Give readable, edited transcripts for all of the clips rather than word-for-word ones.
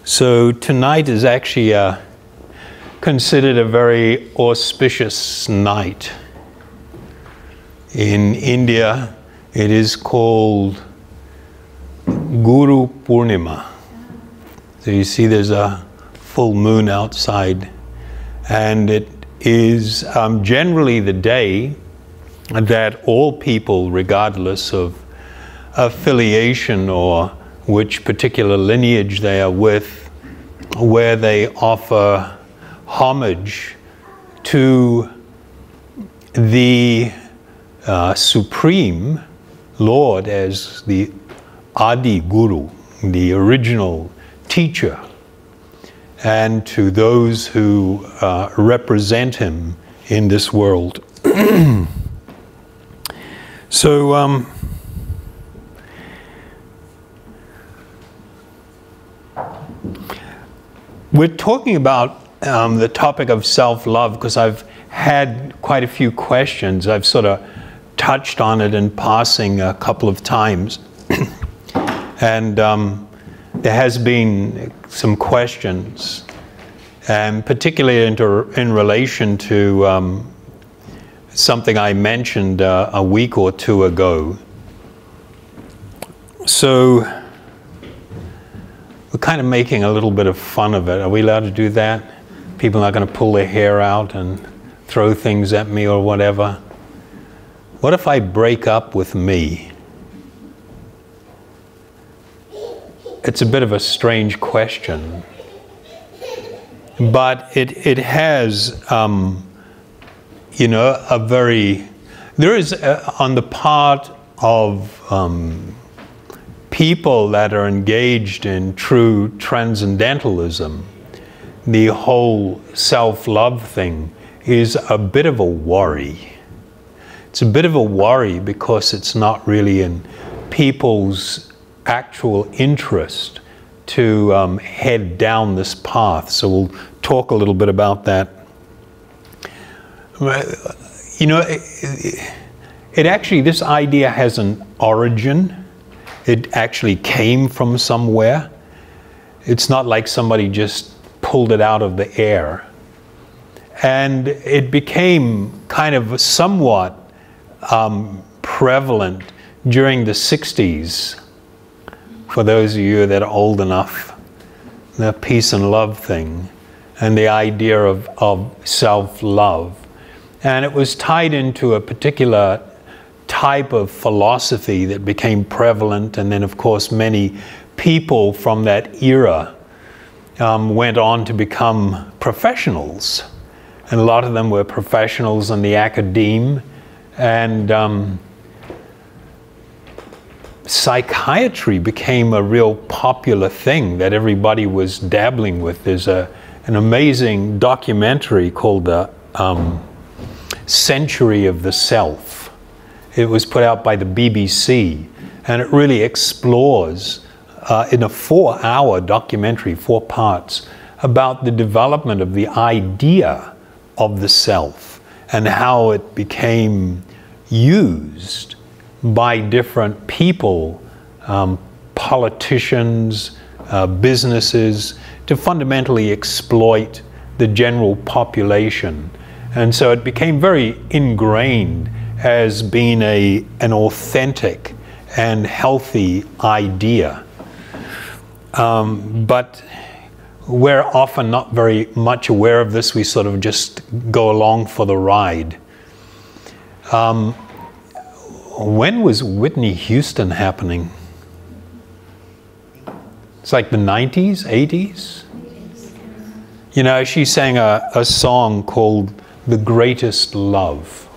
So tonight is actually considered a very auspicious night. In India, it is called Guru Purnima. So you see there's a full moon outside, and it is generally the day that all people, regardless of affiliation or which particular lineage they are with, where they offer homage to the Supreme Lord as the Adi Guru, the original teacher, and to those who represent him in this world. So, we're talking about the topic of self-love because I've had quite a few questions. I've sort of touched on it in passing a couple of times. And there has been some questions, and particularly in relation to something I mentioned a week or two ago. So we're kind of making a little bit of fun of it. Are we allowed to do that? People are not going to pull their hair out and throw things at me or whatever. What if I break up with me? It's a bit of a strange question, but it has, you know, there is on the part of people that are engaged in true transcendentalism, the whole self-love thing is a bit of a worry. It's a bit of a worry because it's not really in people's actual interest to head down this path. So we'll talk a little bit about that. You know, it actually, this idea has an origin. It actually came from somewhere. It's not like somebody just pulled it out of the air. And it became kind of somewhat prevalent during the 60s. For those of you that are old enough, the peace and love thing, and the idea of self-love. And it was tied into a particular type of philosophy that became prevalent, and then of course many people from that era went on to become professionals. And a lot of them were professionals in the academe, and psychiatry became a real popular thing that everybody was dabbling with. There's an amazing documentary called The Century of the Self. It was put out by the BBC, and it really explores in a 4-hour documentary, 4 parts, about the development of the idea of the self and how it became used by different people, politicians, businesses, to fundamentally exploit the general population. And so it became very ingrained as being an authentic and healthy idea. But we're often not very much aware of this. We sort of just go along for the ride. When was Whitney Houston happening? It's like the 90s, 80s? You know, she sang a song called The Greatest Love,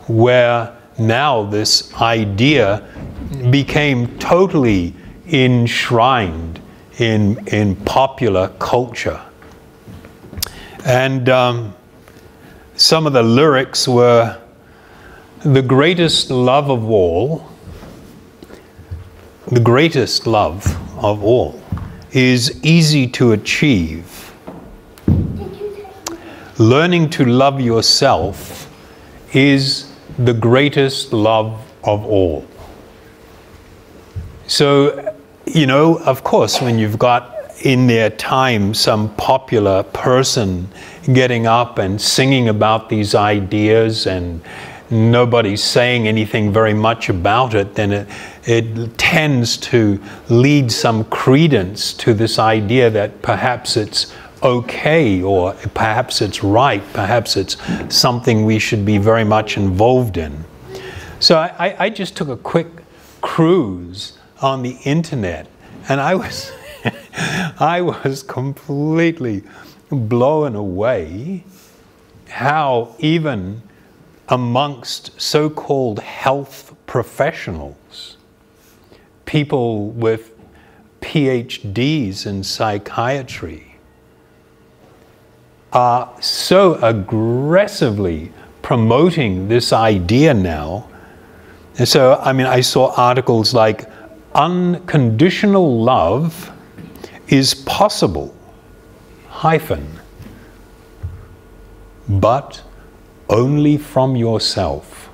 where now this idea became totally enshrined in popular culture. And some of the lyrics were, the greatest love of all, the greatest love of all is easy to achieve. Learning to love yourself is the greatest love of all. So, you know, of course, when you've got in their time some popular person getting up and singing about these ideas and nobody's saying anything very much about it, then it tends to lead some credence to this idea that perhaps it's okay, or perhaps it's right, perhaps it's something we should be very much involved in. So I just took a quick cruise on the internet, and I was I was completely blown away how even amongst so-called health professionals, people with PhDs in psychiatry are so aggressively promoting this idea now. And so, I mean, I saw articles like, unconditional love is possible, but only from yourself.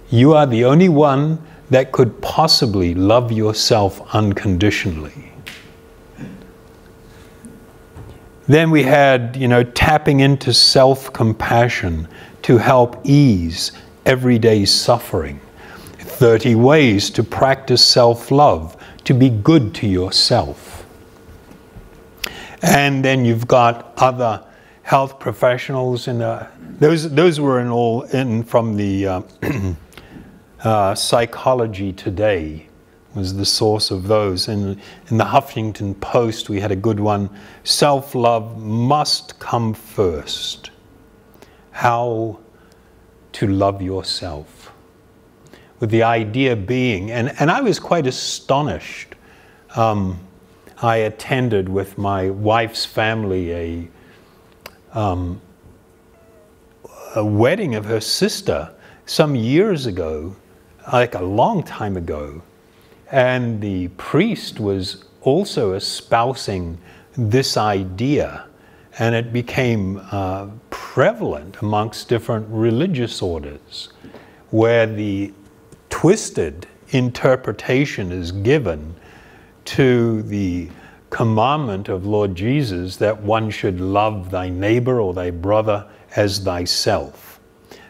You are the only one that could possibly love yourself unconditionally. Then we had, tapping into self-compassion to help ease everyday suffering. 30 ways to practice self-love, to be good to yourself. And then you've got other health professionals, and those were all from the Psychology Today was the source of those. And in the Huffington Post we had a good one, self-love must come first. How to love yourself. With the idea being, and I was quite astonished. I attended with my wife's family a wedding of her sister some years ago, like a long time ago, and the priest was also espousing this idea, and it became prevalent amongst different religious orders, where the twisted interpretation is given to the commandment of Lord Jesus that one should love thy neighbor or thy brother as thyself.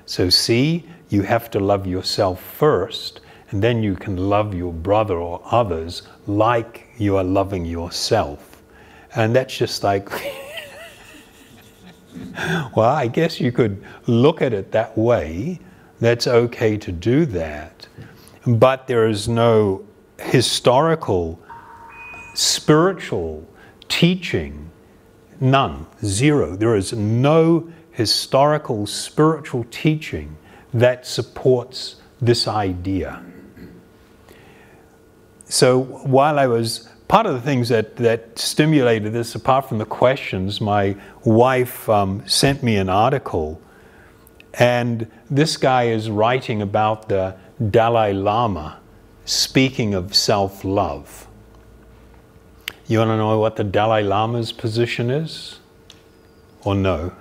So see, you have to love yourself first, and then you can love your brother or others like you are loving yourself. And that's just like, well, I guess you could look at it that way. That's okay to do that. But there is no historical, spiritual teaching, none, zero. There is no historical spiritual teaching that supports this idea. So while I was, part of the things that stimulated this, apart from the questions, my wife sent me an article, and this guy is writing about the Dalai Lama speaking of self-love. You want to know what the Dalai Lama's position is? Or no?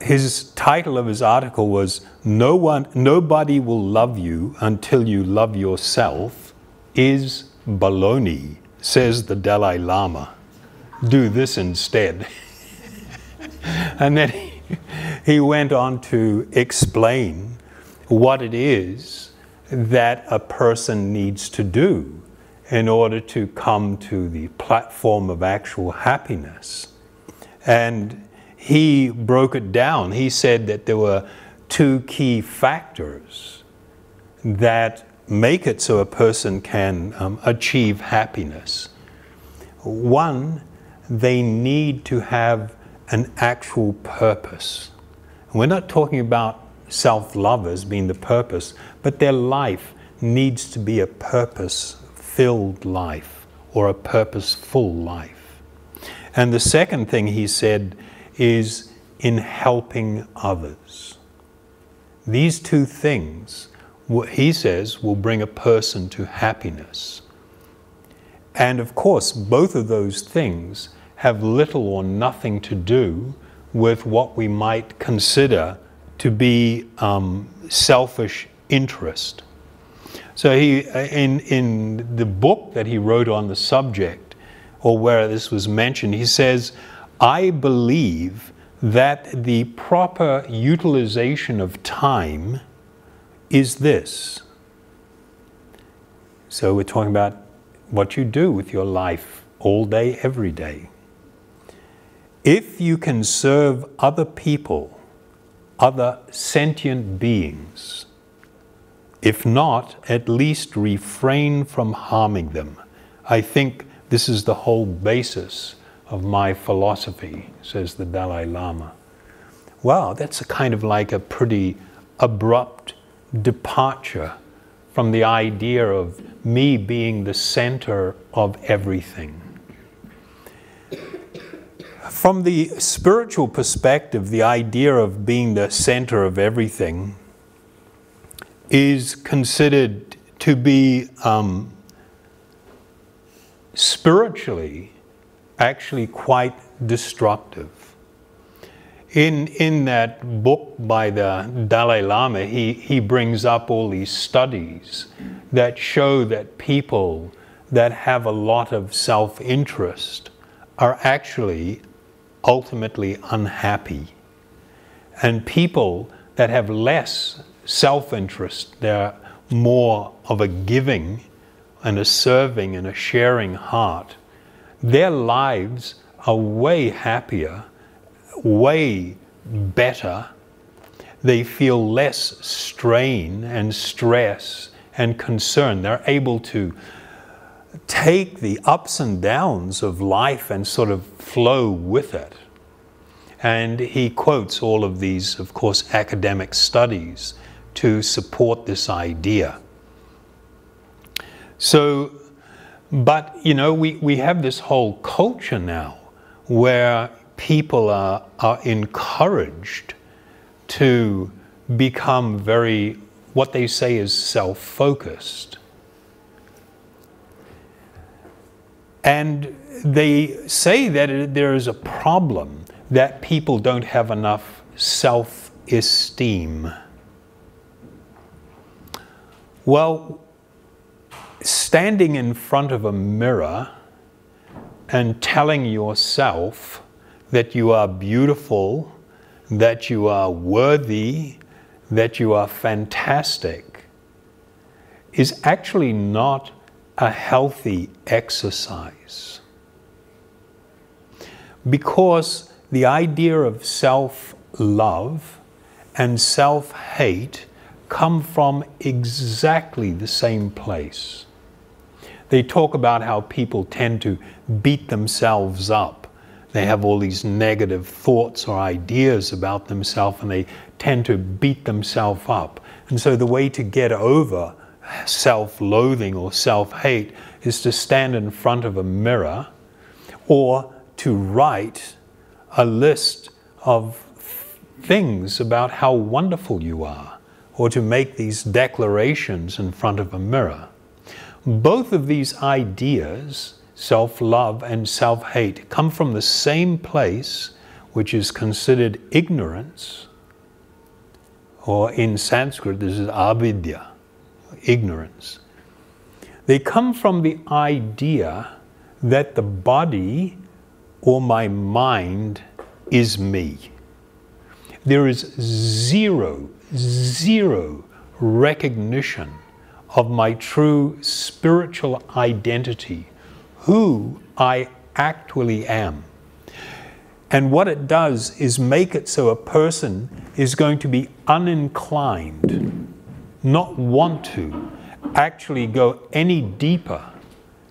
His title of his article was, Nobody will love you until you love yourself is baloney, says the Dalai Lama. Do this instead. And then he went on to explain what it is that a person needs to do in order to come to the platform of actual happiness. And he broke it down. He said that there were two key factors that make it so a person can achieve happiness. One, they need to have an actual purpose. We're not talking about self-love as being the purpose, but their life needs to be a purpose-filled life or a purposeful life. And the second thing he said is in helping others. These two things, he says, will bring a person to happiness. And of course, both of those things have little or nothing to do with what we might consider to be selfish interest. So he, in the book that he wrote on the subject, or where this was mentioned, he says, I believe that the proper utilization of time is this. So we're talking about what you do with your life all day, every day. If you can serve other people, other sentient beings, if not, at least refrain from harming them. I think this is the whole basis of my philosophy, says the Dalai Lama. Wow, that's a kind of like a pretty abrupt departure from the idea of me being the center of everything. From the spiritual perspective, the idea of being the center of everything is considered to be spiritually actually quite destructive. In that book by the Dalai Lama, he brings up all these studies that show that people that have a lot of self-interest are actually ultimately unhappy. And people that have less self-interest, they're more of a giving and a serving and a sharing heart, their lives are way happier, way better. They feel less strain and stress and concern. They're able to take the ups and downs of life and sort of flow with it. And he quotes all of these, of course, academic studies to support this idea. So, but, you know, we have this whole culture now where people are encouraged to become very, what they say is self-focused. And they say that there is a problem that people don't have enough self-esteem. Well, standing in front of a mirror and telling yourself that you are beautiful, that you are worthy, that you are fantastic, is actually not a healthy exercise. Because the idea of self-love and self-hate come from exactly the same place. They talk about how people tend to beat themselves up. They have all these negative thoughts or ideas about themselves, and they tend to beat themselves up. And so the way to get over self-loathing or self-hate is to stand in front of a mirror or to write a list of things about how wonderful you are, or to make these declarations in front of a mirror. Both of these ideas, self-love and self-hate, come from the same place, which is considered ignorance, or in Sanskrit this is avidya, ignorance. They come from the idea that the body or my mind is me. There is zero recognition of my true spiritual identity, who I actually am. And what it does is make it so a person is going to be uninclined, not want to actually go any deeper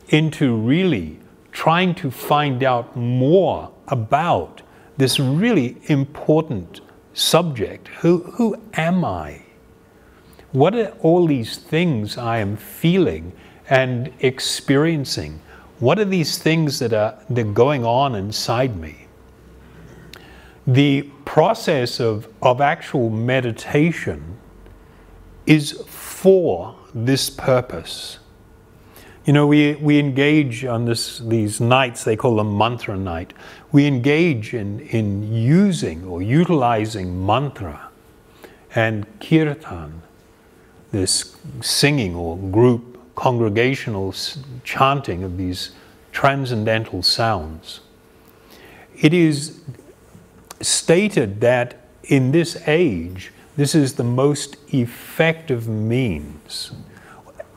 into really trying to find out more about this really important subject. Who am I? What are all these things I am feeling and experiencing? What are these things that are going on inside me? The process of actual meditation is for this purpose. You know, we engage on these nights, they call them mantra night. We engage in using or utilizing mantra and kirtan, this singing or group congregational chanting of these transcendental sounds. It is stated that in this age, this is the most effective means.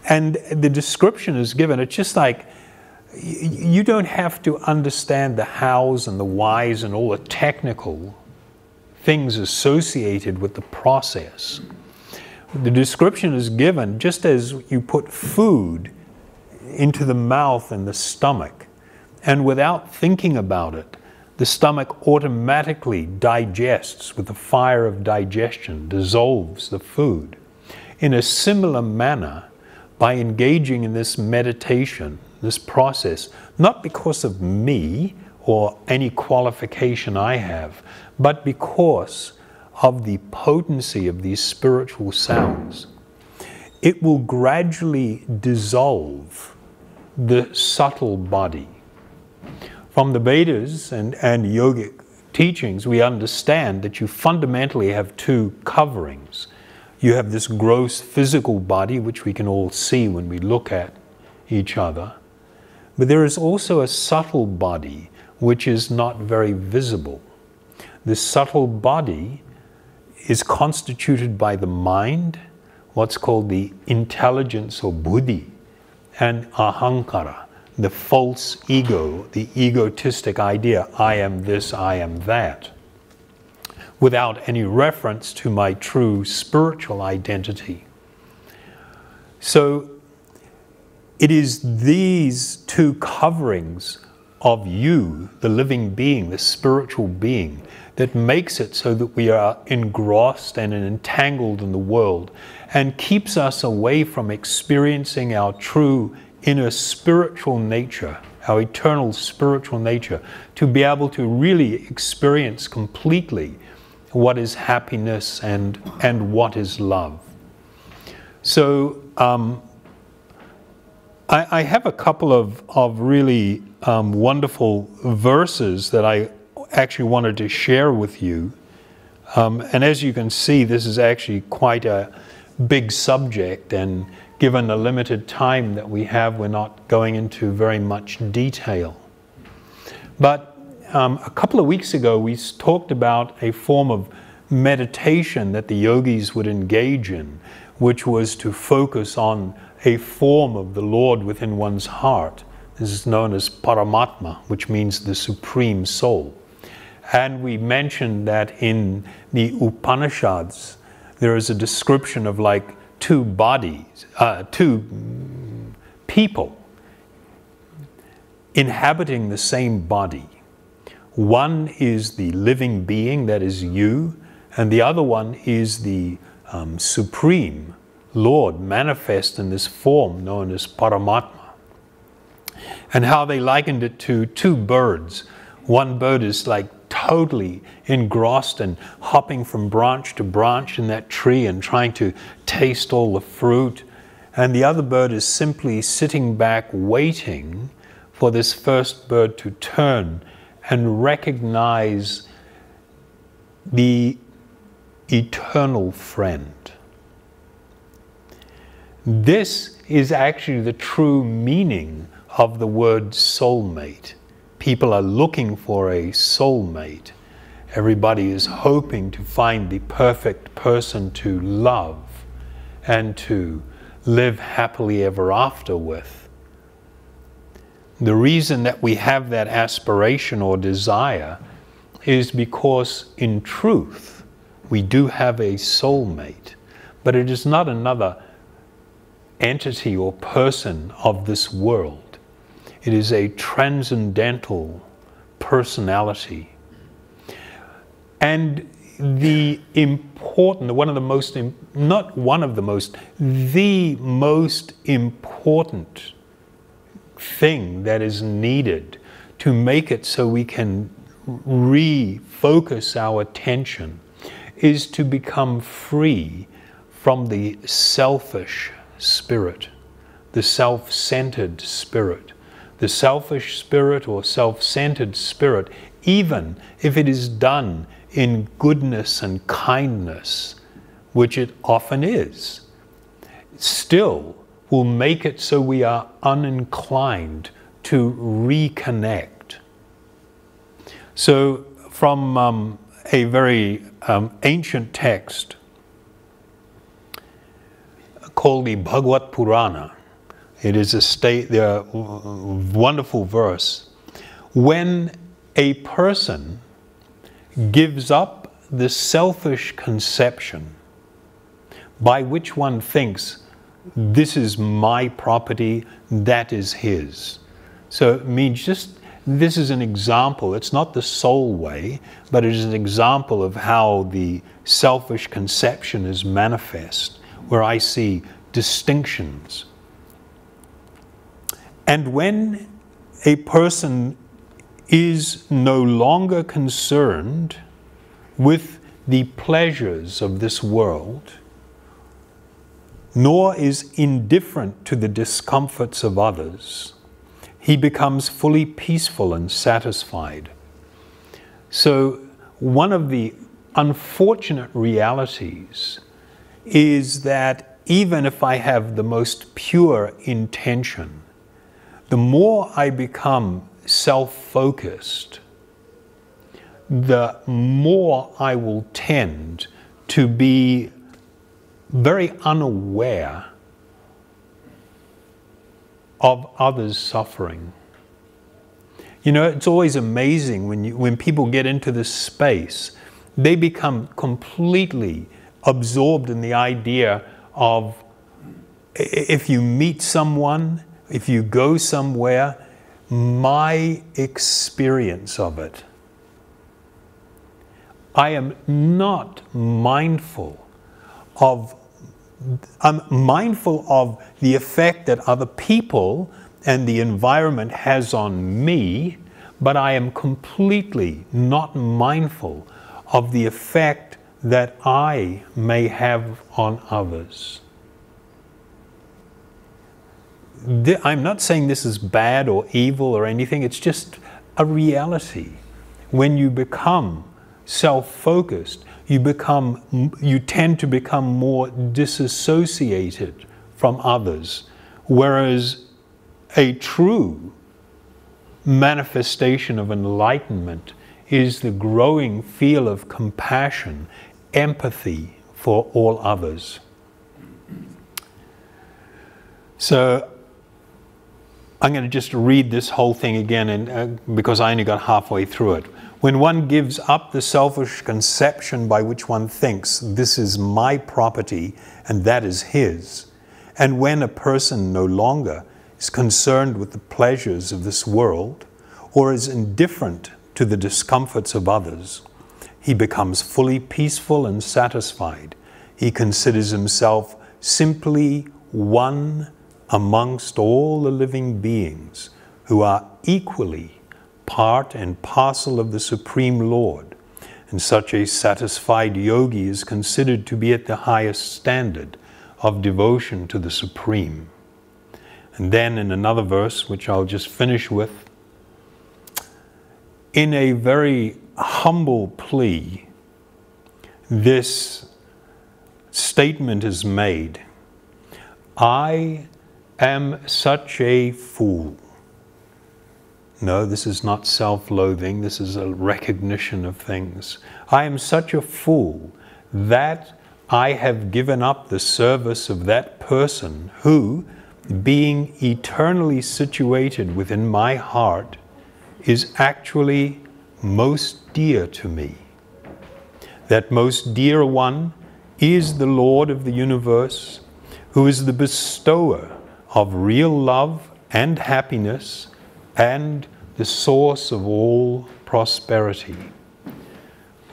And the description is given, it's just like, you don't have to understand the hows and the whys and all the technical things associated with the process. The description is given just as you put food into the mouth and the stomach, and without thinking about it, the stomach automatically digests with the fire of digestion, dissolves the food. In a similar manner, by engaging in this meditation, this process, not because of me or any qualification I have, but because of the potency of these spiritual sounds, it will gradually dissolve the subtle body. From the Vedas and yogic teachings, we understand that you fundamentally have two coverings. You have this gross physical body, which we can all see when we look at each other. But there is also a subtle body, which is not very visible. This subtle body is constituted by the mind, what's called the intelligence or buddhi, and ahankara, the false ego, the egotistic idea, I am this, I am that, without any reference to my true spiritual identity. So it is these two coverings of you, the living being, the spiritual being, that makes it so that we are engrossed and entangled in the world and keeps us away from experiencing our true inner spiritual nature, our eternal spiritual nature, to be able to really experience completely what is happiness and what is love. So I have a couple of really wonderful verses that I actually wanted to share with you. And as you can see, this is actually quite a big subject, and given the limited time that we have, we're not going into very much detail. But a couple of weeks ago, we talked about a form of meditation that the yogis would engage in, which was to focus on a form of the Lord within one's heart. This is known as Paramatma, which means the Supreme Soul. And we mentioned that in the Upanishads, there is a description of like two bodies, two people inhabiting the same body. One is the living being, that is you, and the other one is the Supreme Lord manifest in this form known as Paramatma. And how they likened it to two birds. One bird is like totally engrossed and hopping from branch to branch in that tree and trying to taste all the fruit. And the other bird is simply sitting back waiting for this first bird to turn and recognize the eternal friend. This is actually the true meaning of the word soulmate. People are looking for a soulmate. Everybody is hoping to find the perfect person to love and to live happily ever after with. The reason that we have that aspiration or desire is because in truth we do have a soulmate, but it is not another entity or person of this world. It is a transcendental personality. And the most important thing that is needed to make it so we can refocus our attention is to become free from the selfish spirit, the self-centered spirit. The selfish spirit or self-centered spirit, even if it is done in goodness and kindness, which it often is, still will make it so we are uninclined to reconnect. So from a very ancient text called the Bhagavad Purana, it is a wonderful verse. When a person gives up the selfish conception by which one thinks, this is my property, that is his. So it means this is an example. It's not the sole way, but it is an example of how the selfish conception is manifest, where I see distinctions. And when a person is no longer concerned with the pleasures of this world, nor is indifferent to the discomforts of others, he becomes fully peaceful and satisfied. So one of the unfortunate realities is that even if I have the most pure intention, the more I become self-focused, the more I will tend to be very unaware of others' suffering. You know, it's always amazing when people get into this space, they become completely absorbed in the idea of, if you meet someone, if you go somewhere, my experience of it. I am not mindful of, I'm mindful of the effect that other people and the environment has on me, but I am completely not mindful of the effect that I may have on others. I'm not saying this is bad or evil or anything, it's just a reality. When you become self-focused, you tend to become more disassociated from others, whereas a true manifestation of enlightenment is the growing feel of compassion, empathy for all others. So I'm going to just read this whole thing again because I only got halfway through it. When one gives up the selfish conception by which one thinks, this is my property and that is his, and when a person no longer is concerned with the pleasures of this world or is indifferent to the discomforts of others, he becomes fully peaceful and satisfied. He considers himself simply one amongst all the living beings who are equally part and parcel of the Supreme Lord, and such a satisfied yogi is considered to be at the highest standard of devotion to the Supreme. And then in another verse, which I'll just finish with, in a very humble plea, this statement is made: I am such a fool. No, this is not self-loathing, this is a recognition of things. I am such a fool that I have given up the service of that person who, being eternally situated within my heart, is actually most dear to me. That most dear one is the Lord of the universe, who is the bestower of real love and happiness and the source of all prosperity.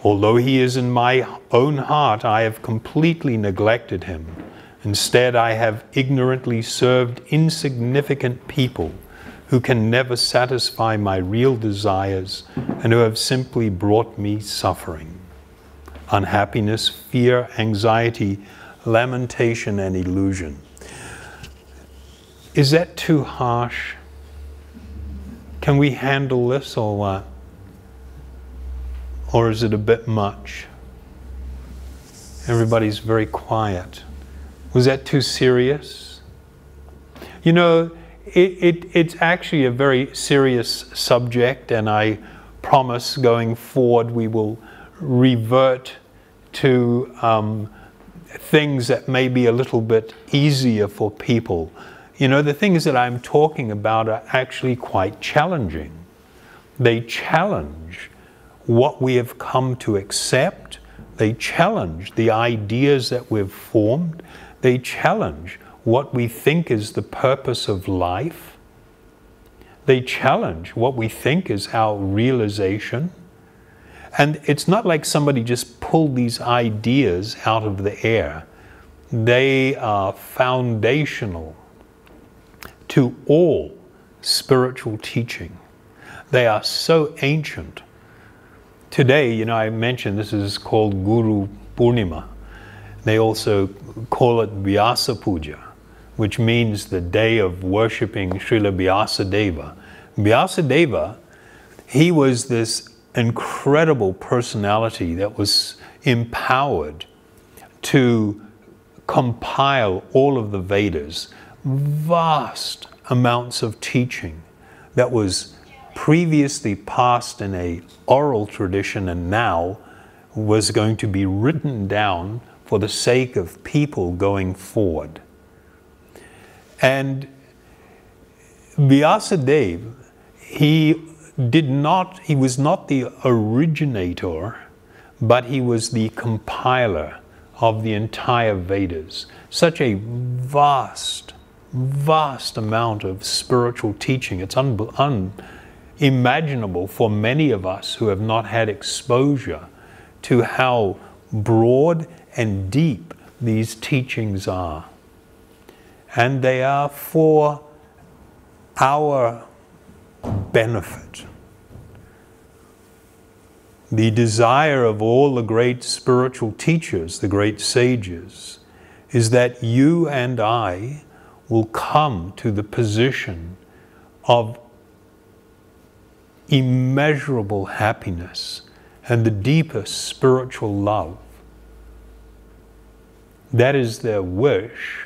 Although he is in my own heart, I have completely neglected him. Instead, I have ignorantly served insignificant people who can never satisfy my real desires and who have simply brought me suffering, unhappiness, fear, anxiety, lamentation, and illusion. Is that too harsh? Can we handle this or what? Or is it a bit much? Everybody's very quiet. Was that too serious? You know, it's actually a very serious subject, and I promise going forward we will revert to things that may be a little bit easier for people. You know, the things that I'm talking about are actually quite challenging. They challenge what we have come to accept. They challenge the ideas that we've formed. They challenge what we think is the purpose of life. They challenge what we think is our realization. And it's not like somebody just pulled these ideas out of the air. They are foundational to all spiritual teaching. They are so ancient. Today, you know, I mentioned this is called Guru Purnima. They also call it Vyasa Puja, which means the day of worshipping Srila Vyasadeva. Vyasadeva, he was this incredible personality that was empowered to compile all of the Vedas, vast amounts of teaching that was previously passed in an oral tradition and now was going to be written down for the sake of people going forward. And Vyasadeva, he was not the originator, but he was the compiler of the entire Vedas. Such a vast amount of spiritual teaching. It's unimaginable for many of us who have not had exposure to how broad and deep these teachings are. And they are for our benefit. The desire of all the great spiritual teachers, the great sages, is that you and I will come to the position of immeasurable happiness and the deepest spiritual love. That is their wish,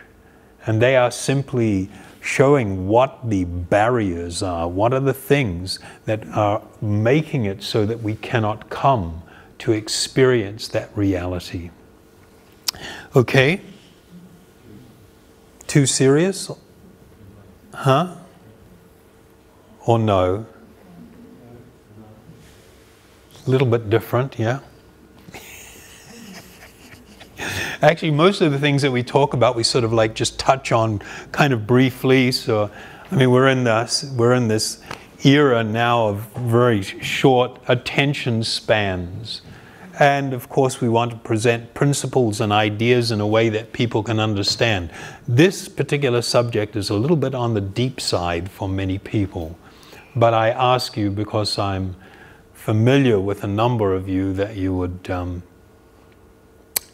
and they are simply showing what the barriers are, what are the things that are making it so that we cannot come to experience that reality. Okay? Too serious? Huh? Or no? A little bit different, yeah? Actually, most of the things that we talk about, we sort of like just touch on kind of briefly. So, I mean, we're in this era now of very short attention spans. And of course, we want to present principles and ideas in a way that people can understand. This particular subject is a little bit on the deep side for many people. But I ask you, because I'm familiar with a number of you, that you would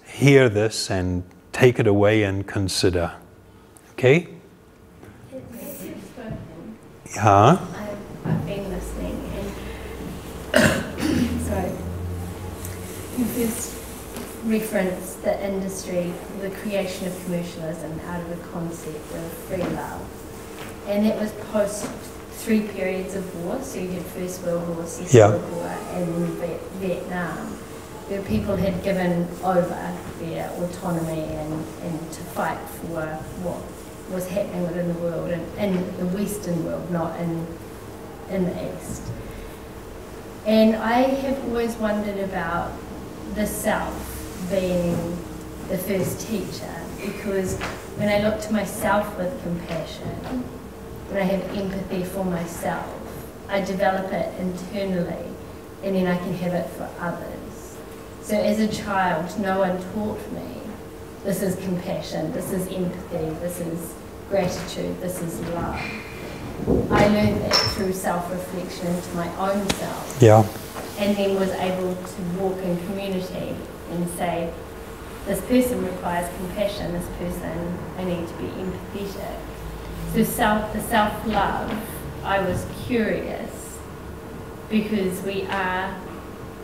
hear this and take it away and consider. Okay? Yeah. I've been listening, and sorry. You first referenced the industry, the creation of commercialism out of the concept of free love, and it was post 3 periods of war. So you had First World War, Second World War, and Vietnam, where people had given over their autonomy and to fight for what was happening within the world, and in the Western world, not in the East. And I have always wondered about the self being the first teacher, because when I look to myself with compassion, when I have empathy for myself, I develop it internally, and then I can have it for others. So as a child, no one taught me, this is compassion, this is empathy, this is gratitude, this is love. I learned that through self-reflection into my own self. Yeah. And then was able to walk in community and say, this person requires compassion, this person, I need to be empathetic. So the self-love, I was curious, because we are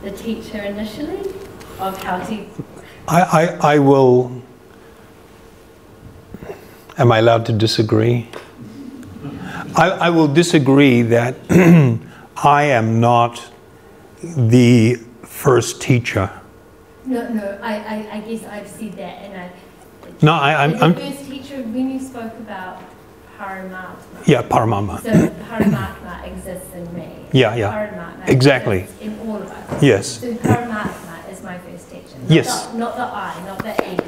the teacher initially of how to I will. Am I allowed to disagree? I will disagree that I am not the first teacher. No, I guess I've said that, and I'm the first teacher, when you spoke about Paramatma. Yeah, Paramatma. So Paramatma exists in me. Yeah. Paramatma Exactly. exists in all of us. Yes. So Paramatma is my first teacher. Not the I, not the ego.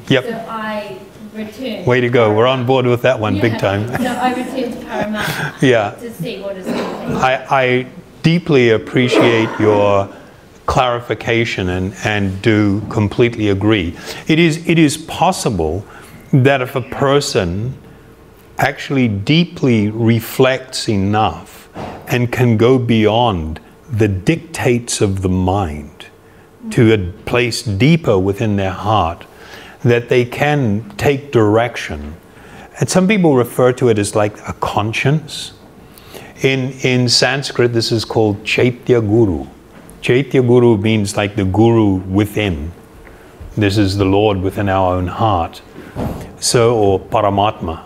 Yep. So I return. Way to go. We're on board with that one, big time. So I return to Paramatma to see what is happening. I deeply appreciate your clarification and do completely agree. It is possible that if a person actually deeply reflects enough and can go beyond the dictates of the mind to a place deeper within their heart, that they can take direction. And some people refer to it as like a conscience. In Sanskrit, this is called Chaitya Guru. Chaitya Guru means like the Guru within. This is the Lord within our own heart. So, or Paramatma.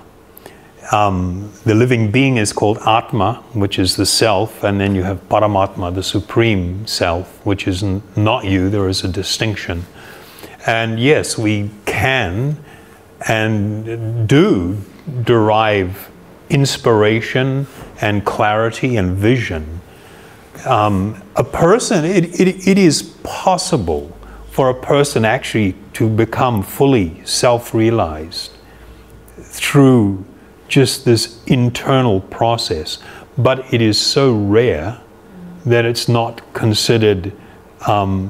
The living being is called Atma, which is the self, and then you have Paramatma, the supreme self, which is not you. There is a distinction. And yes, we can and do derive inspiration and clarity and vision. A person, it is possible for a person actually to become fully self-realized through just this internal process, but it is so rare that it's not considered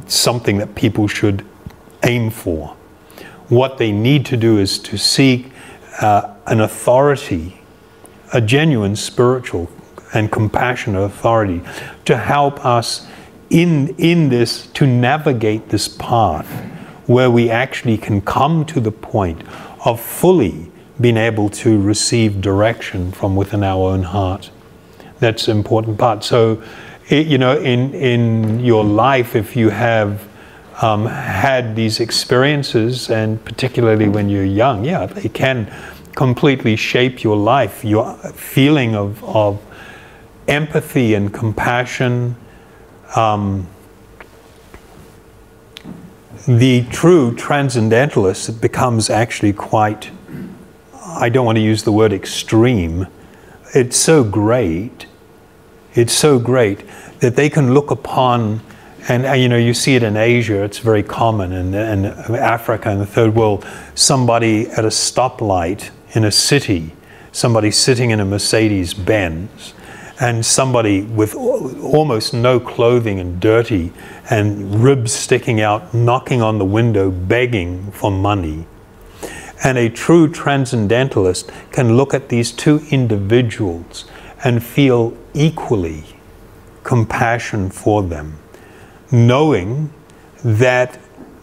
something that people should aim for. What they need to do is to seek an authority, a genuine spiritual and compassionate authority to help us in this, to navigate this path where we actually can come to the point of fully being able to receive direction from within our own heart. That's an important part. So, you know, in your life, if you have had these experiences, and particularly when you're young, yeah, they can completely shape your life. Your feeling of empathy and compassion. The true transcendentalist, it becomes actually quite, I don't want to use the word extreme. It's so great that they can look upon, and you know, you see it in Asia, it's very common, in Africa and the third world, somebody at a stoplight in a city, somebody sitting in a Mercedes Benz, and somebody with almost no clothing and dirty and ribs sticking out, knocking on the window, begging for money. And a true transcendentalist can look at these two individuals and feel equally compassion for them, knowing that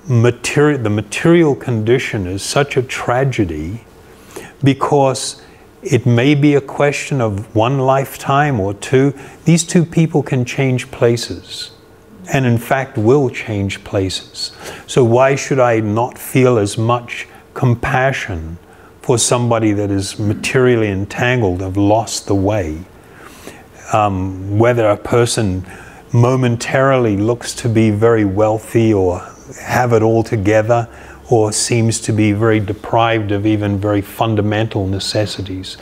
the material condition is such a tragedy because it may be a question of one lifetime or two. These two people can change places, and in fact will change places. So why should I not feel as much compassion for somebody that is materially entangled, have lost the way? Whether a person momentarily looks to be very wealthy or have it all together, or seems to be very deprived of even very fundamental necessities.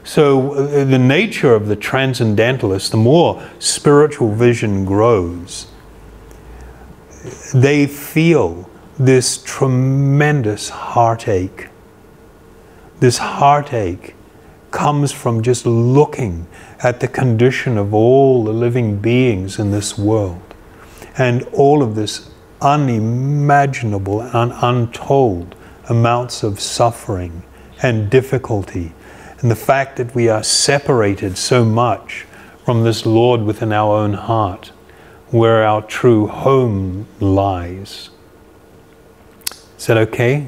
So the nature of the transcendentalist, the more spiritual vision grows, they feel this tremendous heartache. This heartache comes from just looking at the condition of all the living beings in this world, and all of this unimaginable and untold amounts of suffering and difficulty, and the fact that we are separated so much from this Lord within our own heart, where our true home lies. Is that okay?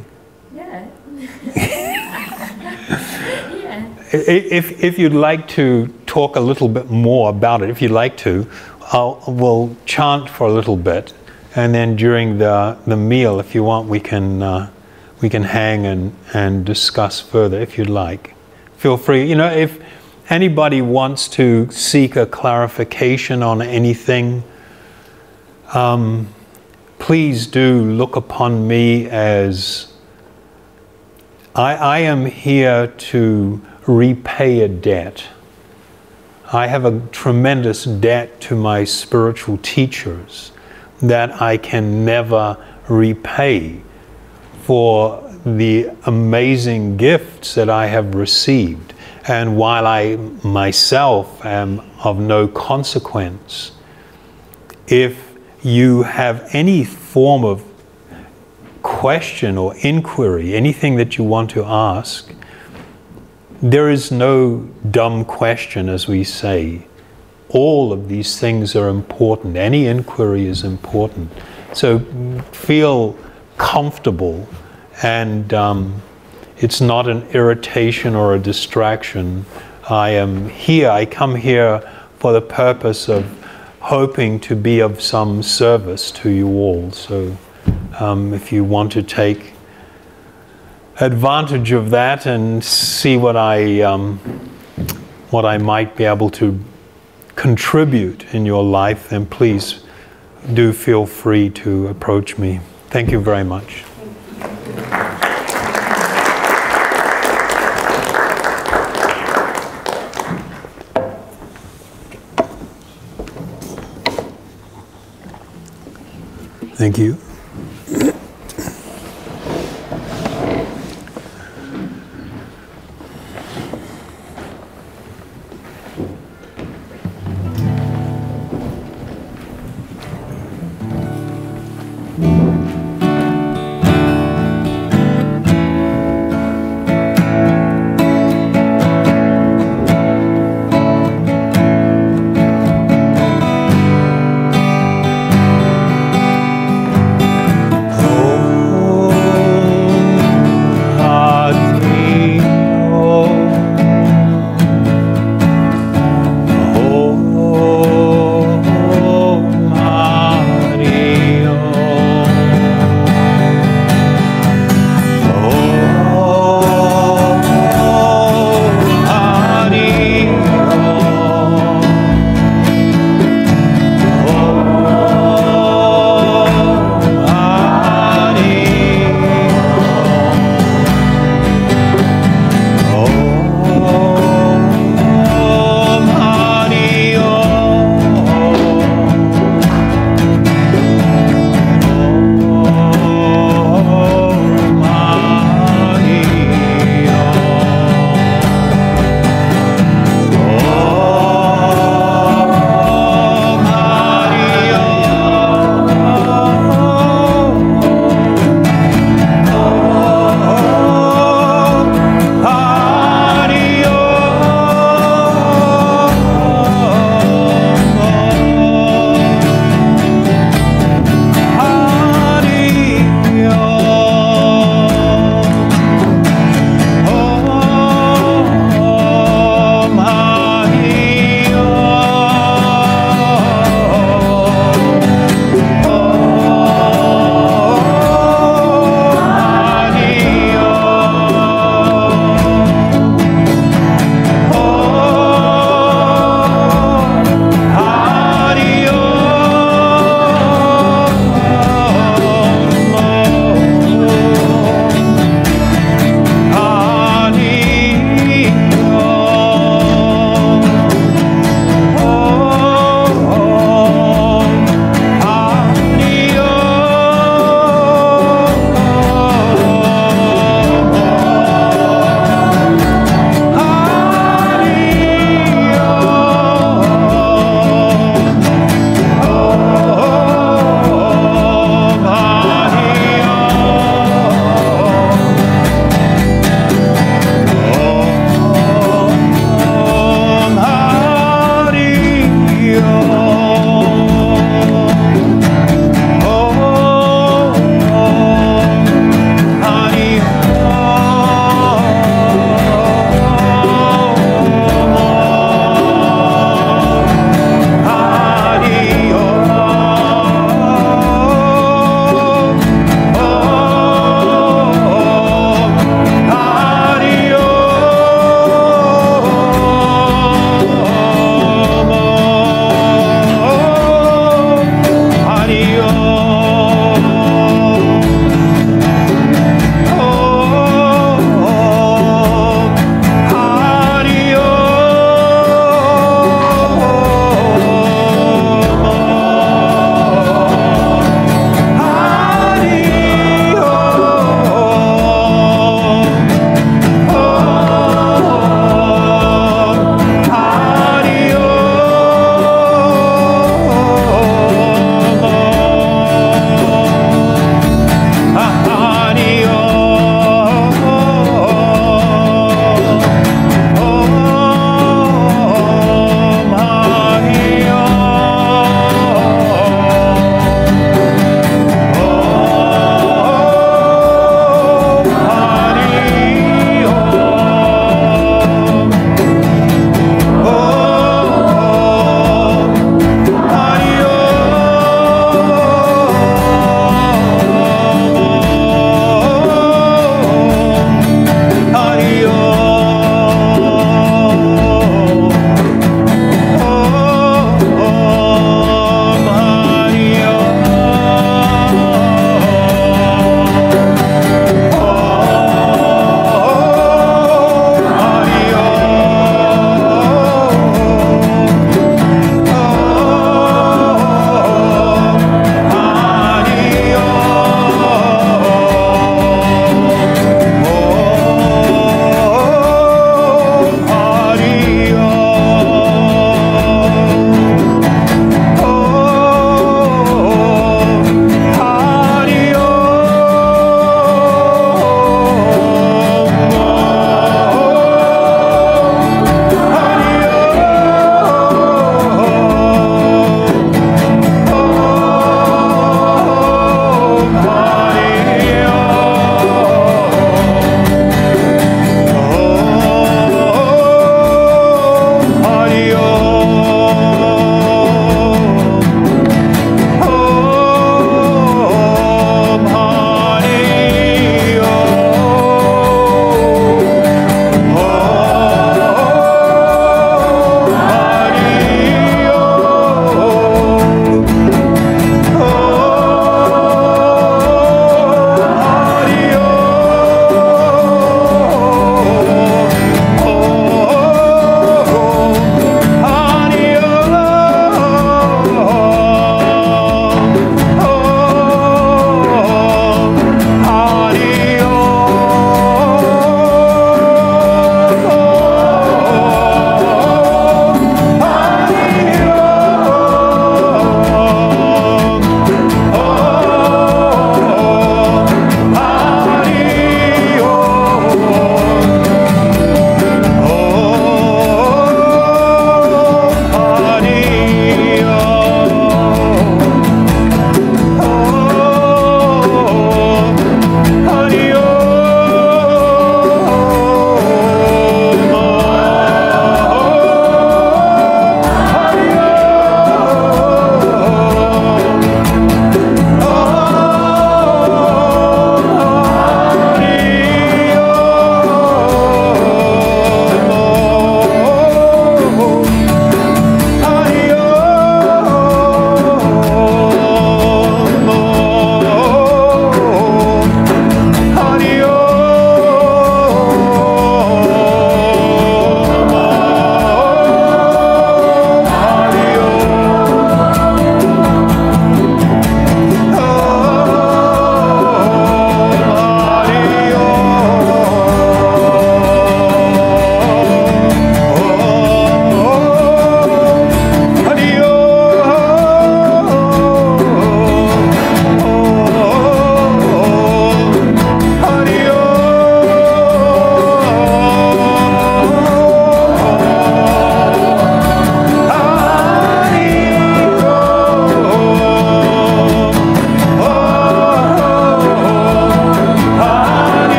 Yeah. If you'd like to talk a little bit more about it, if you'd like to, we'll chant for a little bit, And then during the meal, if you want, we can hang and discuss further if you'd like. Feel free. You know, if anybody wants to seek a clarification on anything, please do look upon me as I am here to repay a debt. I have a tremendous debt to my spiritual teachers that I can never repay for the amazing gifts that I have received. And while I myself am of no consequence, if you have any form of question or inquiry, anything that you want to ask, there is no dumb question, as we say. All of these things are important. Any inquiry is important. So feel comfortable, and it's not an irritation or a distraction. I am here. I come here for the purpose of hoping to be of some service to you all. So if you want to take advantage of that and see what I might be able to contribute in your life, then please do feel free to approach me. Thank you very much. Thank you.